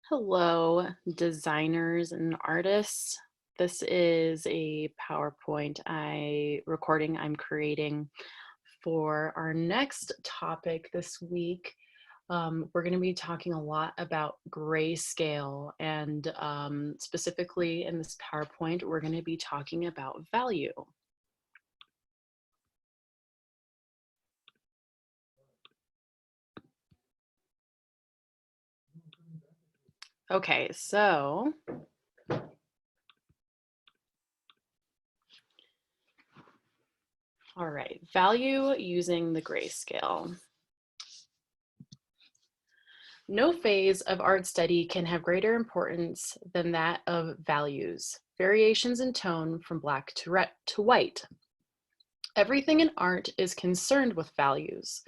Hello, designers and artists. This is a PowerPoint recording I'm creating for our next topic this week. We're going to be talking a lot about grayscale, and specifically in this PowerPoint, we're going to be talking about value. Okay, so all right, value using the grayscale. No phase of art study can have greater importance than that of values, variations in tone from black to white. Everything in art is concerned with values.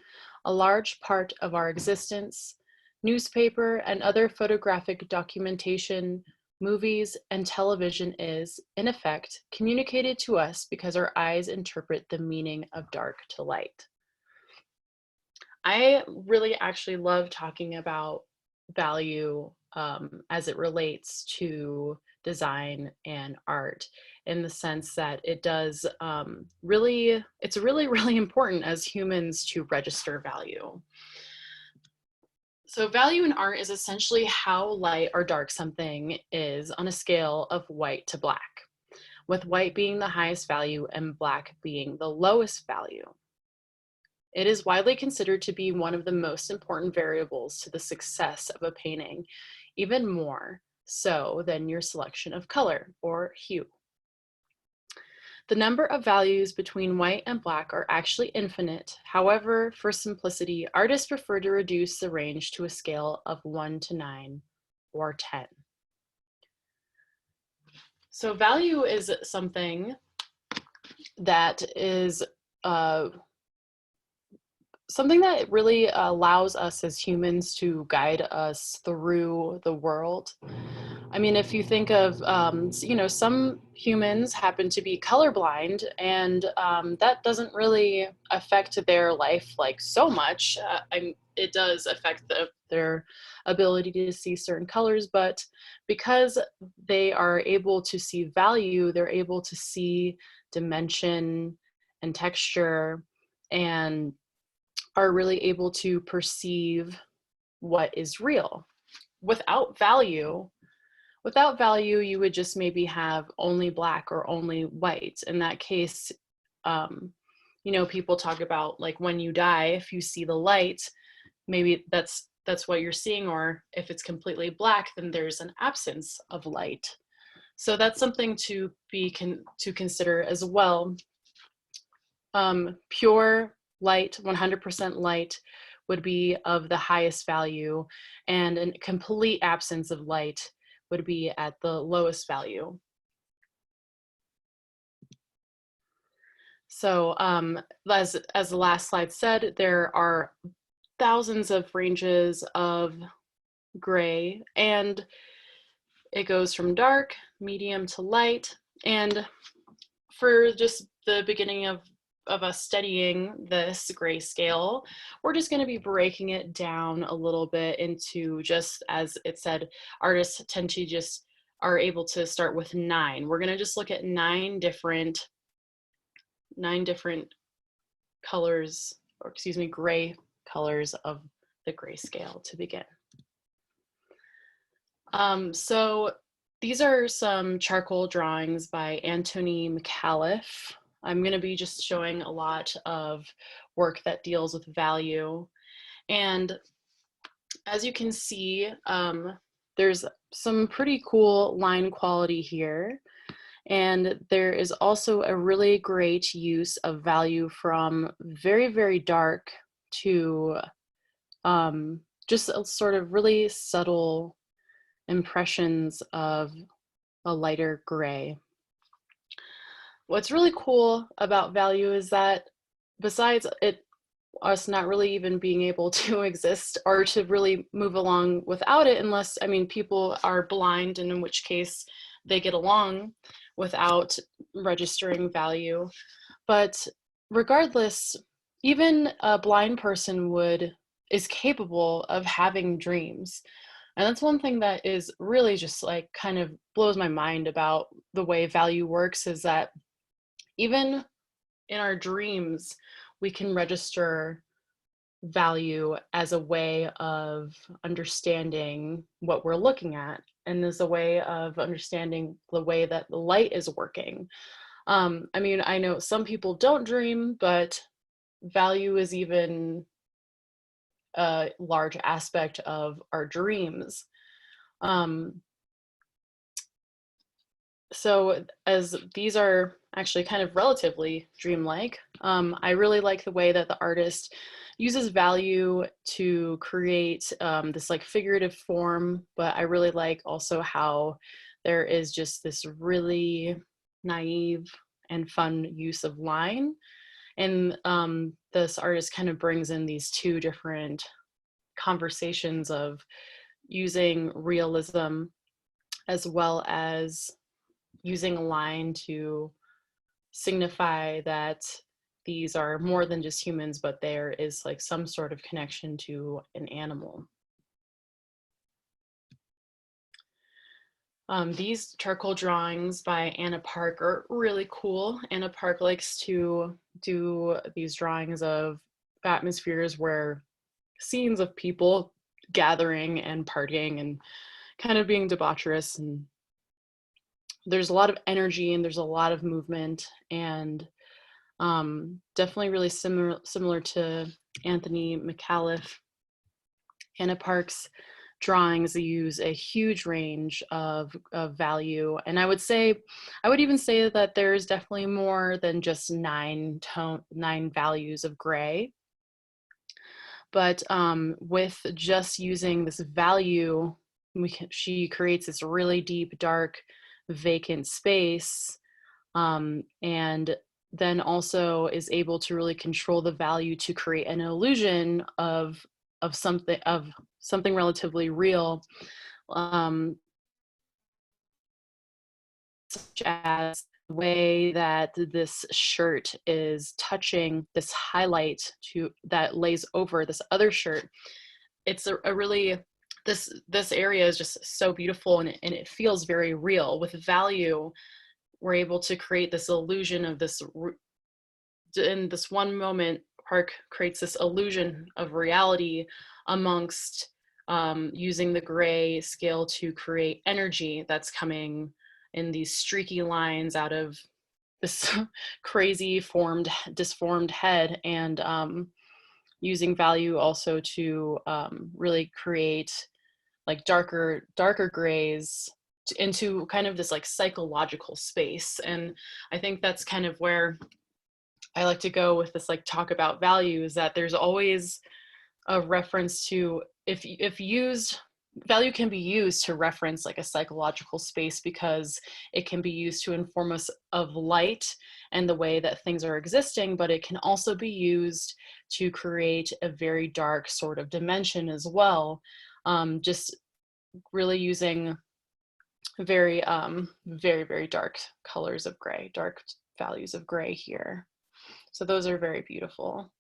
A large part of our existence, newspaper and other photographic documentation, movies, and television is, in effect, communicated to us because our eyes interpret the meaning of dark to light. I really actually love talking about value as it relates to design and art, in the sense that it does it's really important as humans to register value. So value in art is essentially how light or dark something is on a scale of white to black, with white being the highest value and black being the lowest value. It is widely considered to be one of the most important variables to the success of a painting, even more so than your selection of color or hue. The number of values between white and black are actually infinite. However, for simplicity, artists prefer to reduce the range to a scale of 1 to 9 or 10. So value is something that is something that really allows us as humans to guide us through the world. I mean, if you think of, some humans happen to be colorblind, and that doesn't really affect their life like so much. It does affect their ability to see certain colors, but because they are able to see value, they're able to see dimension and texture, and are really able to perceive what is real. Without value, you would just maybe have only black or only white. In that case, people talk about, like, when you die, if you see the light, maybe that's what you're seeing, or if it's completely black, then there's an absence of light. So that's something to consider as well. Pure light, 100% light, would be of the highest value, and a complete absence of light would be at the lowest value. So as the last slide said, there are thousands of ranges of gray, and it goes from dark, medium to light. And for just the beginning of us studying this grayscale, we're just going to be breaking it down a little bit into, just as it said, artists tend to just are able to start with 9. We're going to just look at 9 different colors, or excuse me, gray colors of the grayscale to begin. So these are some charcoal drawings by Anthony McAuliffe. I'm going to be just showing a lot of work that deals with value. And as you can see, there's some pretty cool line quality here. And there is also a really great use of value from very, very dark to just a sort of really subtle impressions of a lighter gray. What's really cool about value is that, besides us not really even being able to exist or to really move along without it, unless, I mean, people are blind, and in which case they get along without registering value. But regardless, even a blind person is capable of having dreams. And that's one thing that is really just like kind of blows my mind about the way value works, is that even in our dreams, we can register value as a way of understanding what we're looking at, and as a way of understanding the way that the light is working. I mean, I know some people don't dream, but value is even a large aspect of our dreams. Um, so as these are actually kind of relatively dreamlike, I really like the way that the artist uses value to create this like figurative form, but I really like also how there is just this really naive and fun use of line. And this artist kind of brings in these two different conversations of using realism as well as using a line to signify that these are more than just humans, but there is like some sort of connection to an animal. These charcoal drawings by Anna Park are really cool. Anna Park likes to do these drawings of atmospheres where scenes of people gathering and partying and kind of being debaucherous, and there's a lot of energy and there's a lot of movement, and definitely really similar to Anthony McAuliffe. Anna Park's drawings use a huge range of value, and I would even say that there's definitely more than just nine values of gray. But with just using this value, she creates this really deep, dark, vacant space, and then also is able to really control the value to create an illusion of something relatively real, such as the way that this shirt is touching this highlight that lays over this other shirt. It's a really, this area is just so beautiful, and it feels very real. With value, we're able to create this illusion of this, in this one moment, Park creates this illusion of reality amongst using the gray scale to create energy that's coming in these streaky lines out of this crazy disformed head, and using value also to really create like darker grays into kind of this like psychological space. And I think that's kind of where I like to go with this like talk about values, that there's always a reference to, if used, value can be used to reference like a psychological space, because it can be used to inform us of light and the way that things are existing, but it can also be used to create a very dark sort of dimension as well. Just really using very, very dark colors of gray, dark values of gray here. So those are very beautiful.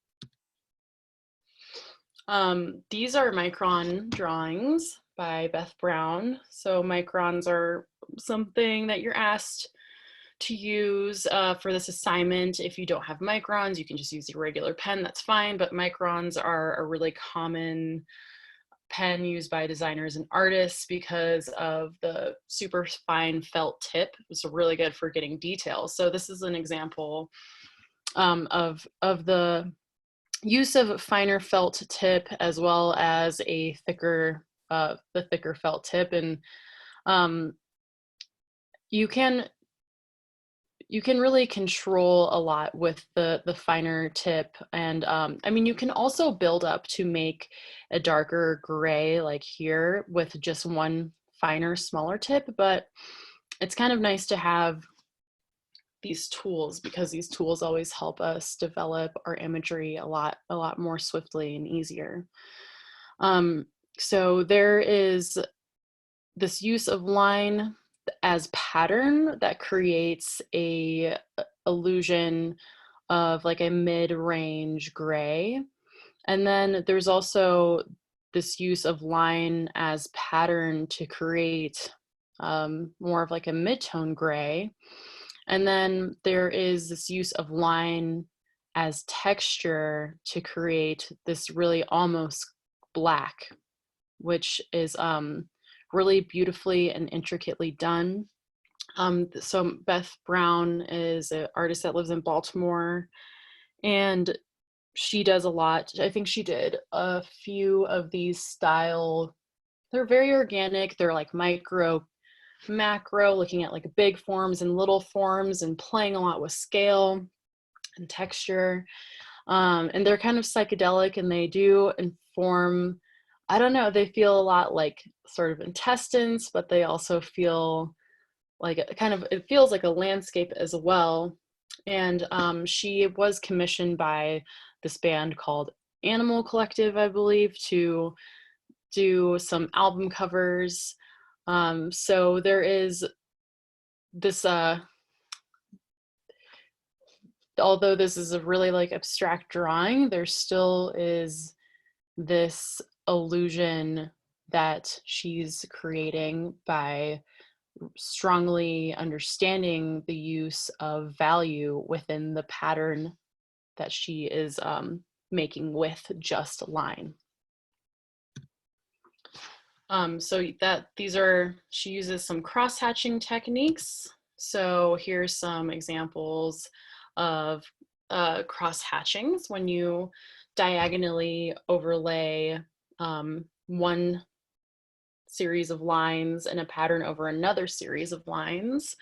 These are Micron drawings by Beth Brown. So microns are something that you're asked to use for this assignment. If you don't have microns, you can just use your regular pen, that's fine, but microns are a really common pen used by designers and artists because of the super fine felt tip. It's really good for getting details. So this is an example of the use of finer felt tip as well as a thicker, the thicker felt tip. And you can really control a lot with the finer tip. And I mean, you can also build up to make a darker gray like here with just one finer, smaller tip, but it's kind of nice to have these tools, because these tools always help us develop our imagery a lot more swiftly and easier. So there is this use of line as pattern that creates a illusion of like a mid-range gray. And then there's also this use of line as pattern to create more of like a mid-tone gray. And then there is this use of line as texture to create this really almost black, which is really beautifully and intricately done. So Beth Brown is an artist that lives in Baltimore, and she does a lot. I think she did a few of these style. They're very organic. They're like micro, macro, looking at like big forms and little forms and playing a lot with scale and texture. And they're kind of psychedelic, and they do inform, I don't know, they feel a lot like sort of intestines, but they also feel like it feels like a landscape as well. And she was commissioned by this band called Animal Collective, I believe, to do some album covers. So there is this, although this is a really like abstract drawing, there still is this illusion that she's creating by strongly understanding the use of value within the pattern that she is making with just line. So that she uses some cross-hatching techniques. So here's some examples of cross-hatchings when you diagonally overlay one series of lines and a pattern over another series of lines.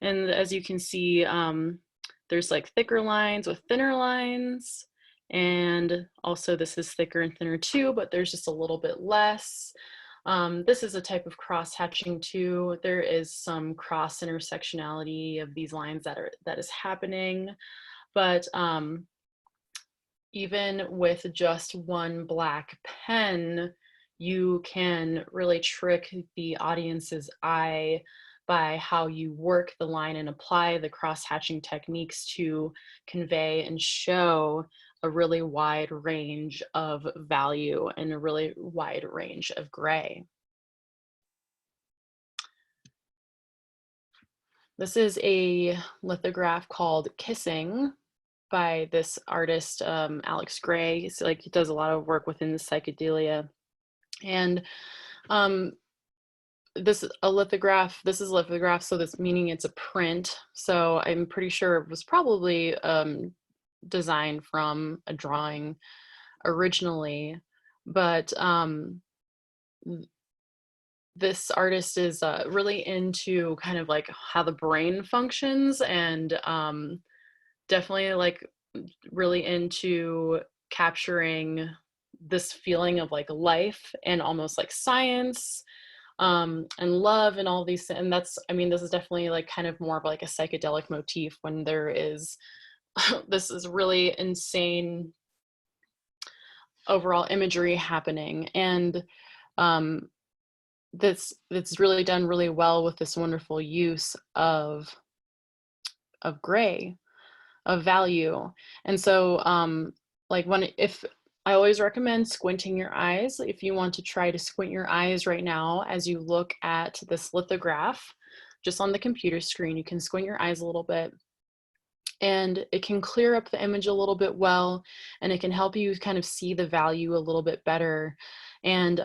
And as you can see, there's like thicker lines with thinner lines, and also this is thicker and thinner too, but there's just a little bit less. This is a type of cross-hatching too. There is some cross-intersectionality of these lines that is happening, but even with just one black pen, you can really trick the audience's eye by how you work the line and apply the cross-hatching techniques to convey and show a really wide range of value and a really wide range of gray. This is a lithograph called Kissing by this artist, Alex Gray. So like he does a lot of work within the psychedelia. And this is a lithograph, so that's meaning it's a print. So I'm pretty sure it was probably designed from a drawing originally, but this artist is really into kind of like how the brain functions, and definitely like really into capturing this feeling of like life and almost like science and love and all these, and that's, I mean, this is definitely like kind of more of like a psychedelic motif when there is this is really insane overall imagery happening. And that's really done really well with this wonderful use of gray, of value. And so like if I always recommend squinting your eyes. If you want to try to squint your eyes right now as you look at this lithograph just on the computer screen, you can squint your eyes a little bit, and it can clear up the image a little bit well, and it can help you kind of see the value a little bit better. And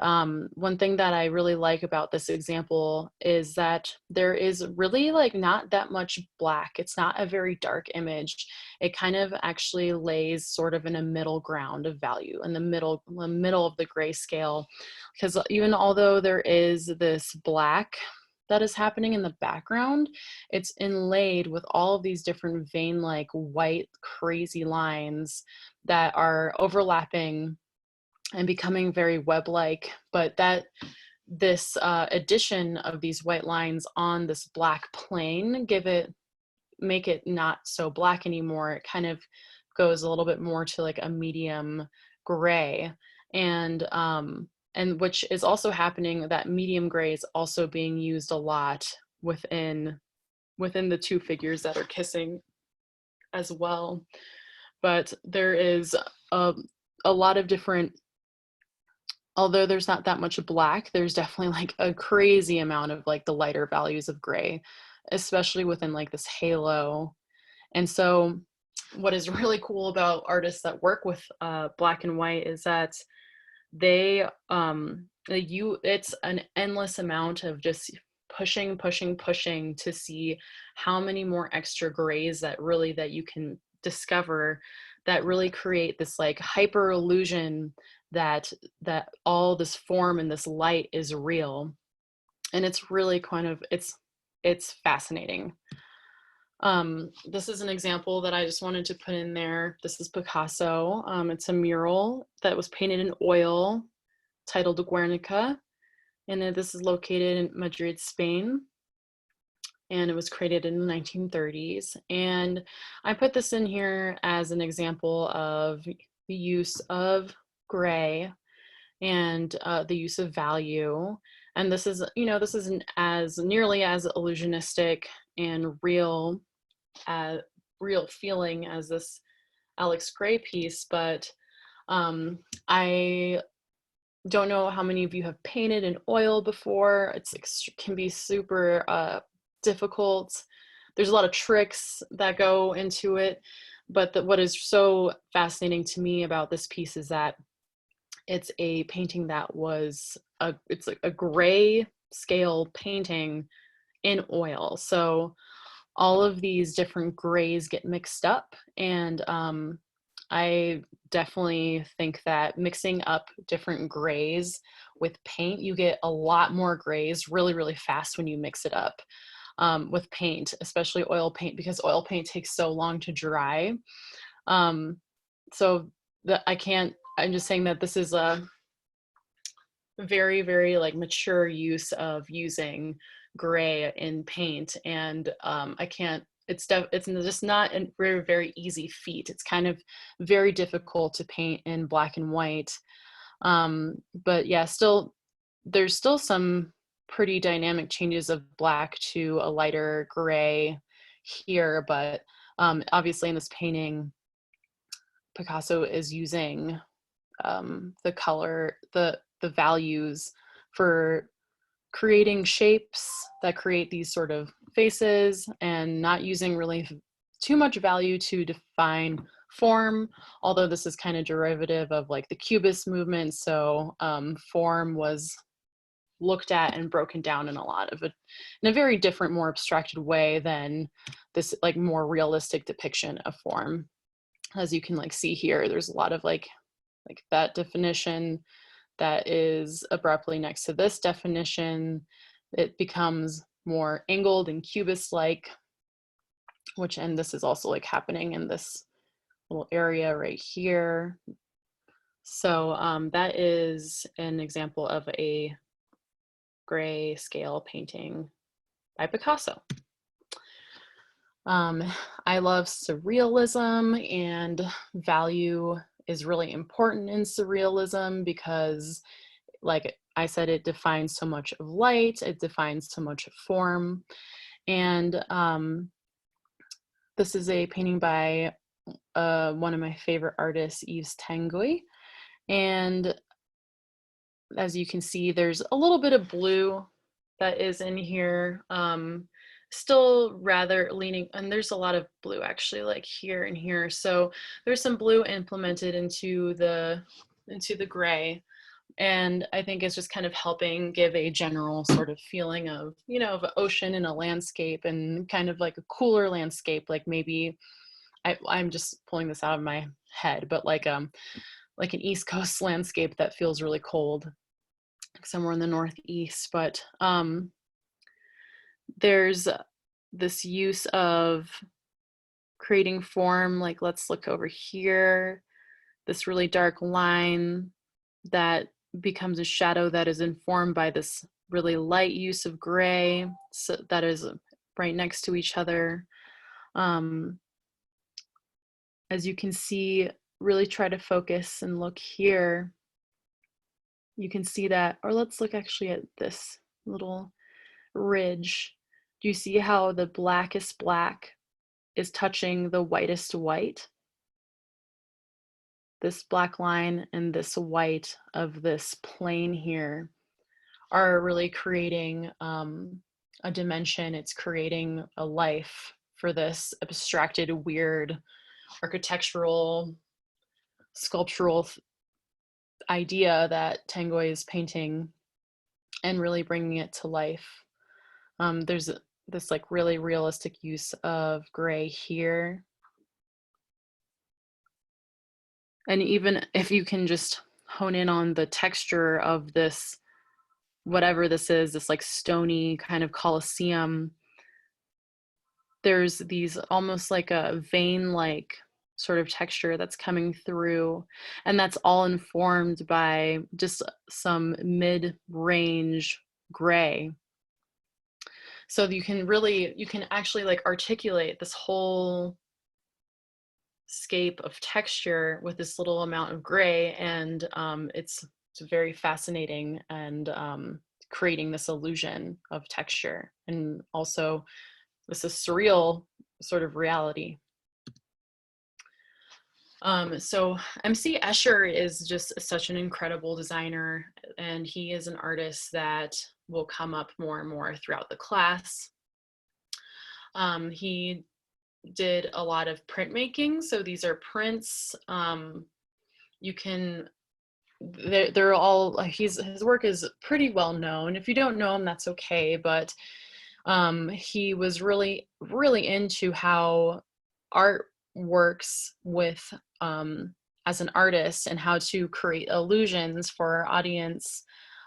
one thing that I really like about this example is that there is really like not that much black. It's not a very dark image. It kind of actually lays sort of in a middle ground of value, in the middle of the grayscale, because even although there is this black that is happening in the background, it's inlaid with all of these different vein-like white crazy lines that are overlapping and becoming very web-like, but that this addition of these white lines on this black plane make it not so black anymore. It kind of goes a little bit more to like a medium gray, and which is also happening, that medium gray is also being used a lot within the two figures that are kissing as well. But there is a lot of different although there's not that much black, there's definitely like a crazy amount of like the lighter values of gray, especially within like this halo. And so what is really cool about artists that work with black and white is that it's an endless amount of just pushing to see how many more extra grays that you can discover that really create this like hyper illusion that all this form and this light is real. And it's really kind of it's fascinating. This is an example that I just wanted to put in there. This is Picasso. It's a mural that was painted in oil titled Guernica, and this is located in Madrid, Spain, and it was created in the 1930s. And I put this in here as an example of the use of gray and the use of value. And this is, this isn't as nearly as illusionistic and real feeling as this Alex Gray piece, but I don't know how many of you have painted in oil before. It can be super difficult. There's a lot of tricks that go into it, but what is so fascinating to me about this piece is that it's a painting that it's like a gray scale painting in oil. So all of these different grays get mixed up, and I definitely think that mixing up different grays with paint, you get a lot more grays really, really fast when you mix it up with paint, especially oil paint, because oil paint takes so long to dry. So I'm just saying that this is a very, very like mature use of using gray in paint, and it's just not a very, very easy feat. It's kind of very difficult to paint in black and white. But yeah, there's still some pretty dynamic changes of black to a lighter gray here, but obviously in this painting, Picasso is using the color, the values for creating shapes that create these sort of faces, and not using really too much value to define form, although this is kind of derivative of like the Cubist movement. So form was looked at and broken down in a very different, more abstracted way than this like more realistic depiction of form. As you can like see here, there's a lot of like that definition that is abruptly next to this definition. It becomes more angled and cubist-like, and this is also like happening in this little area right here. So that is an example of a grayscale painting by Picasso. I love surrealism, and value is really important in surrealism because, like I said, it defines so much of light, it defines so much of form. And this is a painting by one of my favorite artists, Yves Tanguy. And as you can see, there's a little bit of blue that is in here. Still rather leaning, and there's a lot of blue actually like here and here. So there's some blue implemented into the gray. And I think it's just kind of helping give a general sort of feeling of, of an ocean and a landscape, and kind of like a cooler landscape. Like maybe, I'm just pulling this out of my head, but like an East Coast landscape that feels really cold, somewhere in the Northeast. But there's this use of creating form. Like, let's look over here, this really dark line that becomes a shadow that is informed by this really light use of gray, so that is right next to each other. As you can see, really try to focus and look here. You can see that, or let's look actually at this little ridge. Do you see how the blackest black is touching the whitest white? this black line and this white of this plane here are really creating a dimension. It's creating a life for this abstracted, weird, architectural, sculptural idea that Tanguy is painting and really bringing it to life. There's this like really realistic use of gray here. And even if you can just hone in on the texture of this, whatever this is, this like stony kind of Colosseum, there's these almost like a vein-like sort of texture that's coming through, and that's all informed by just some mid-range gray. So you can actually like articulate this whole scape of texture with this little amount of gray, and it's very fascinating, and creating this illusion of texture, and also this is surreal sort of reality. So MC Escher is just such an incredible designer, and he is an artist that will come up more and more throughout the class. He did a lot of printmaking, so these are prints. You can, they're all, his work is pretty well known. If you don't know him, that's okay, but he was really into how art works with as an artist, and how to create illusions for our audience.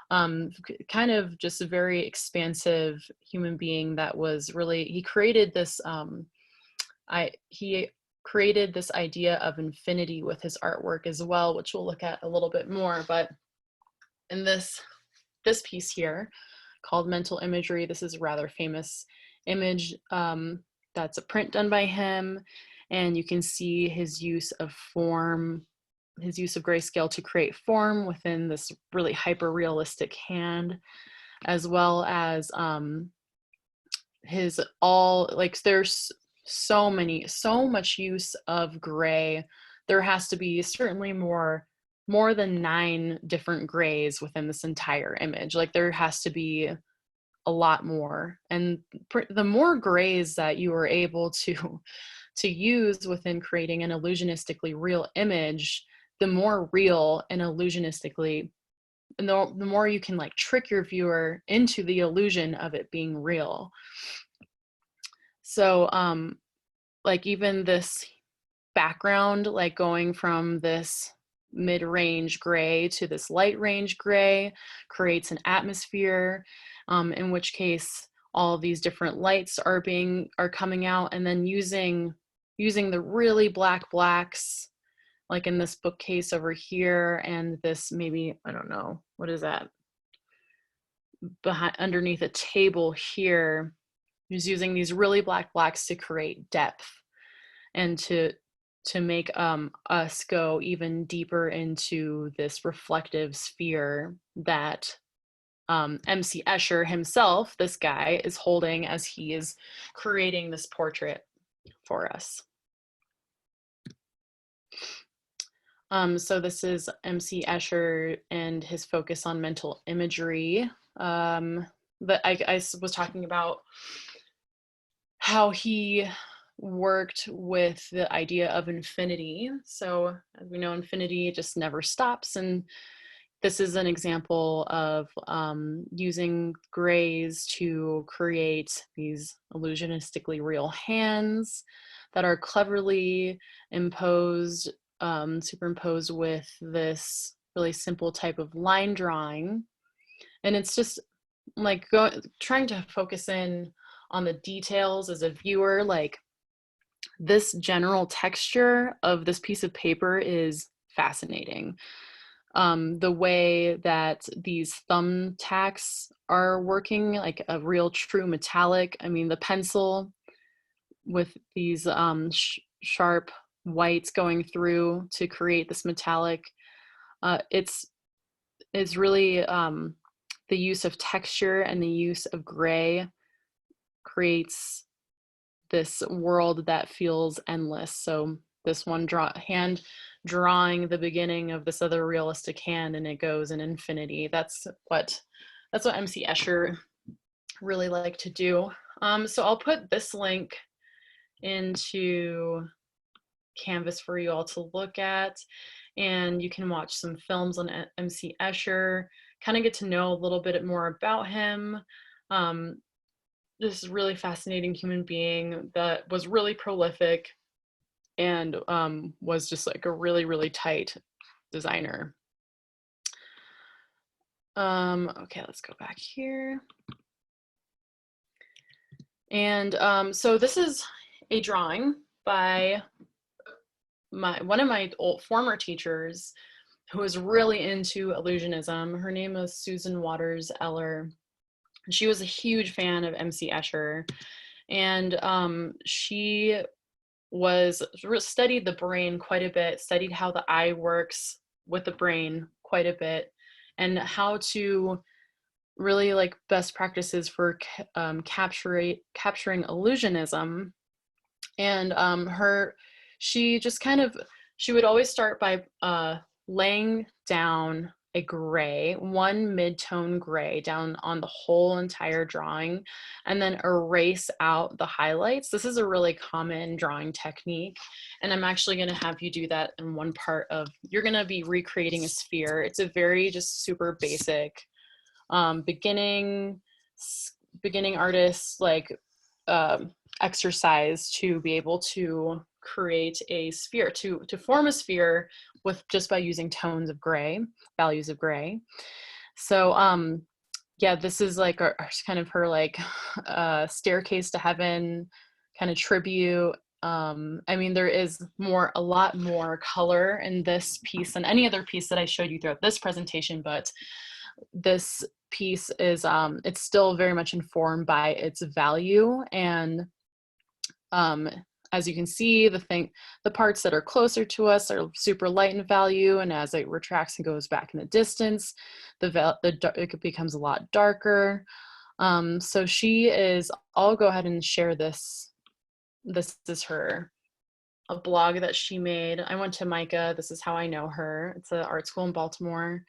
Kind of just a very expansive human being that was really, he created this he created this idea of infinity with his artwork as well, which we'll look at a little bit more. But in this piece here called Mental Imagery, this is a rather famous image that's a print done by him, and you can see his use of form, his use of grayscale to create form within this really hyper realistic hand, as well as his all, like, there's so much use of gray. There has to be certainly more than 9 different grays within this entire image. Like, there has to be a lot more, and the more grays that you are able to use within creating an illusionistically real image, the more real and illusionistically, and the more you can like trick your viewer into the illusion of it being real. So like even this background, like going from this mid-range gray to this light range gray, creates an atmosphere, in which case all of these different lights are coming out, and then using the really black blacks, like in this bookcase over here, and this, maybe, I don't know, what is that, behind, underneath a table here, is using these really black blacks to create depth, and to make us go even deeper into this reflective sphere that MC Escher himself, this guy, is holding as he is creating this portrait for us. So this is MC Escher and his focus on mental imagery. But I was talking about how he worked with the idea of infinity. So as we know, infinity just never stops, and this is an example of using grays to create these illusionistically real hands that are cleverly imposed, superimposed with this really simple type of line drawing. And it's just like trying to focus in on the details as a viewer. Like, this general texture of this piece of paper is fascinating. The way that these thumbtacks are working, like a real true metallic. I mean, the pencil with these sharp whites going through to create this metallic. It's really the use of texture and the use of gray creates this world that feels endless. So this one hand drawing the beginning of this other realistic hand and it goes in infinity. That's what MC Escher really like to do. So I'll put this link into Canvas for you all to look at, and you can watch some films on MC Escher, kind of get to know a little bit more about him. This really fascinating human being that was really prolific and was just like a really, really tight designer. Okay, let's go back here. And so this is a drawing by one of my former teachers who was really into illusionism. Her name was Susan Waters Eller. She was a huge fan of MC Escher, and she studied the brain quite a bit, studied how the eye works with the brain quite a bit, and how to really like best practices for capturing illusionism. And she would always start by laying down a gray, one mid-tone gray down on the whole entire drawing, and then erase out the highlights. This is a really common drawing technique, and I'm actually going to have you do that in one part of, you're going to be recreating a sphere. It's a very just super basic beginning artist like exercise to be able to create a sphere, to form a sphere with just by using tones of gray, values of gray. So yeah, this is like kind of her like staircase to heaven kind of tribute. I mean, there is a lot more color in this piece than any other piece that I showed you throughout this presentation, but this piece is it's still very much informed by its value. And as you can see, the parts that are closer to us are super light in value, and as it retracts and goes back in the distance, it becomes a lot darker. So I'll go ahead and share this. This is a blog that she made. I went to MICA. This is how I know her. It's an art school in Baltimore.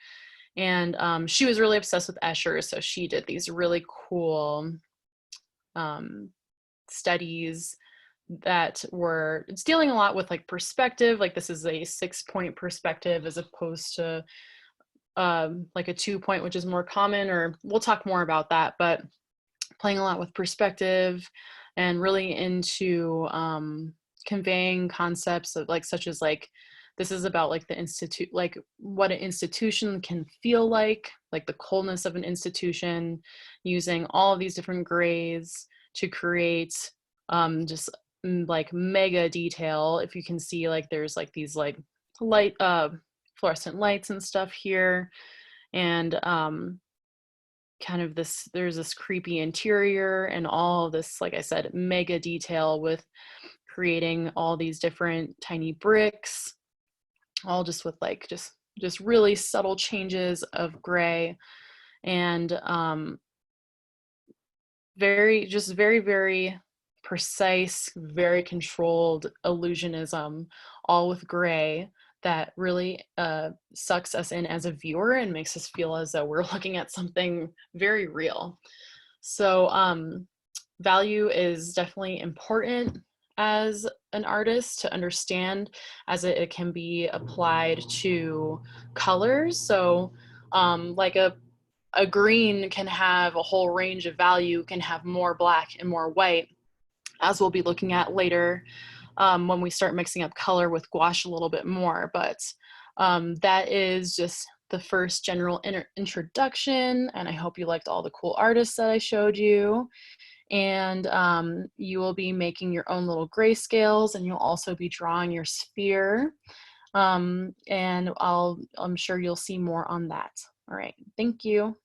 And she was really obsessed with Escher, so she did these really cool studies that it's dealing a lot with like perspective. Like this is a 6-point perspective as opposed to like a 2-point, which is more common, or we'll talk more about that, but playing a lot with perspective and really into conveying concepts of like, such as like, this is about like like what an institution can feel like the coldness of an institution, using all of these different grays to create just like mega detail. If you can see, like there's like these like light fluorescent lights and stuff here, and kind of there's this creepy interior and all this, like I said, mega detail with creating all these different tiny bricks, all just with like just really subtle changes of gray, and very precise, very controlled illusionism, all with gray, that really sucks us in as a viewer and makes us feel as though we're looking at something very real. So value is definitely important as an artist to understand, as it can be applied to colors. So like a green can have a whole range of value, can have more black and more white, as we'll be looking at later when we start mixing up color with gouache a little bit more. But that is just the first general introduction, and I hope you liked all the cool artists that I showed you. And you will be making your own little grayscales, and you'll also be drawing your sphere. And I'm sure you'll see more on that. All right, thank you.